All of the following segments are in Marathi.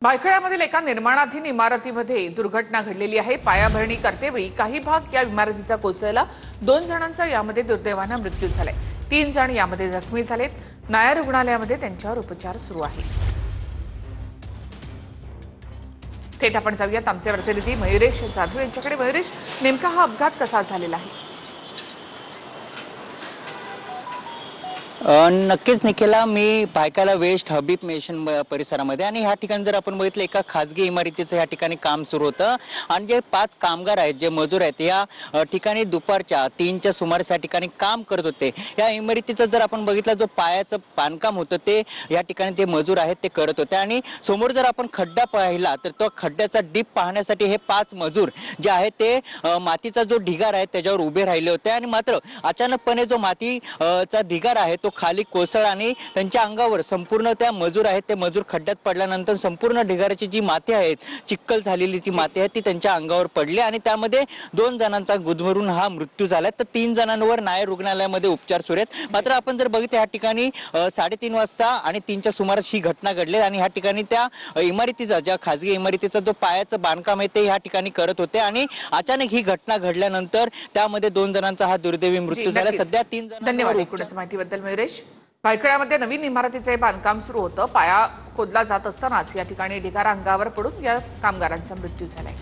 भायखळ्यामधील एका निर्माणाधीन इमारतीमध्ये दुर्घटना घडलेली आहे। पायाभरणी करतेवेळी काही भाग या इमारतीचा कोसळला। 2 जणांचा यामध्ये दुर्दैवाने मृत्यू झालाय। 3 जण यामध्ये जखमी झालेत। नायर रुग्णालयामध्ये त्यांच्यावर उपचार सुरू आहेत। थेट आपण जाऊयात आमचे प्रतिनिधी मयुरेश जाधव यांच्याकडे। मयुरेश, नेमका हा अपघात कसा झालेला आहे? नक्कीच निखिला, मी भायखळा वेस्ट हबीब मेशन परिसरामध्ये आणि ह्या ठिकाणी जर आपण बघितलं एका खाजगी इमारतीचं ह्या ठिकाणी काम सुरू होतं आणि जे 5 कामगार आहेत, जे मजूर आहेत, या ठिकाणी दुपारच्या 3च्या सुमारास या ठिकाणी काम करत होते। या इमारतीचं जर आपण बघितलं, जो पायाचं बांधकाम होतं ते या ठिकाणी ते मजूर आहेत ते करत होते आणि समोर जर आपण खड्डा पाहिला तर तो खड्ड्याचा डीप पाहण्यासाठी हे 5 मजूर जे आहेत ते मातीचा जो ढिगार आहे त्याच्यावर उभे राहिले होते आणि मात्र अचानकपणे जो मातीचा ढिगार आहे तो खाली कोसळला आणि त्यांच्या अंगावर संपूर्ण त्या मजूर आहेत ते मजूर खड्ड्यात पडल्यानंतर संपूर्ण ढिगाराची जी माती आहे, चिक्कल झालेली जी माती आहे ती त्यांच्या अंगावर पडली आणि त्यामध्ये 2 जणांचा गुदमरून हा मृत्यू झाला। तर 3 जणांवर नायर रुग्णालयामध्ये उपचार सुरू आहेत। मात्र आपण जर बघितलं या ठिकाणी 3:30 वाजता आणि 3च्या सुमारास ही घटना घडली आणि ह्या ठिकाणी त्या इमारतीचा, ज्या खाजगी इमारतीचा जो पायाचं बांधकाम आहे ते ह्या ठिकाणी करत होते आणि अचानक ही घटना घडल्यानंतर त्यामध्ये 2 जणांचा हा दुर्दैवी मृत्यू झाला। सध्या 3 जण। धन्यवाद एकूणच माहितीबद्दल मयुरेश। भायखळ्यामध्ये नवीन इमारतीचे बांधकाम सुरू होतं। पाया खोदला जात असतानाच या ठिकाणी ढिगारा अंगावर पडून या कामगारांचा मृत्यू झालाय।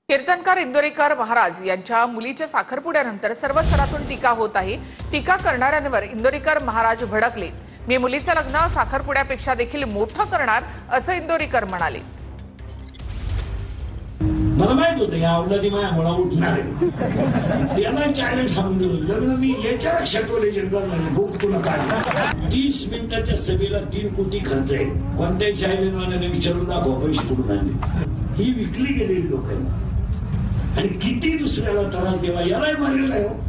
कीर्तनकार इंदोरीकर महाराज यांच्या मुलीच्या साखरपुड्यानंतर सर्व स्तरातून टीका होत आहे। टीका करणाऱ्यांवर इंदोरीकर महाराज भडकलेत। मी मुलीचं लग्न साखरपुड्यापेक्षा देखील मोठं करणार असं इंदोरीकर म्हणाले। मला माहित होतं या अवलादी माया मला उठणार आहे। त्याला चॅलेंज सांगून दिलं, लग्न मी याच्या लक्षात जंगल नाही बुक तुला काढला। 30 मिनिटाच्या सभेला 3 कोटी खर्च आहे। कोणत्याही चायलेंजवाल्याने विचारून दाखवा पैसे कुठून आणले। ही विकली गेलेली लोक आहेत आणि किती दुसऱ्याला त्रास देवा यालाही मारलेला आहे।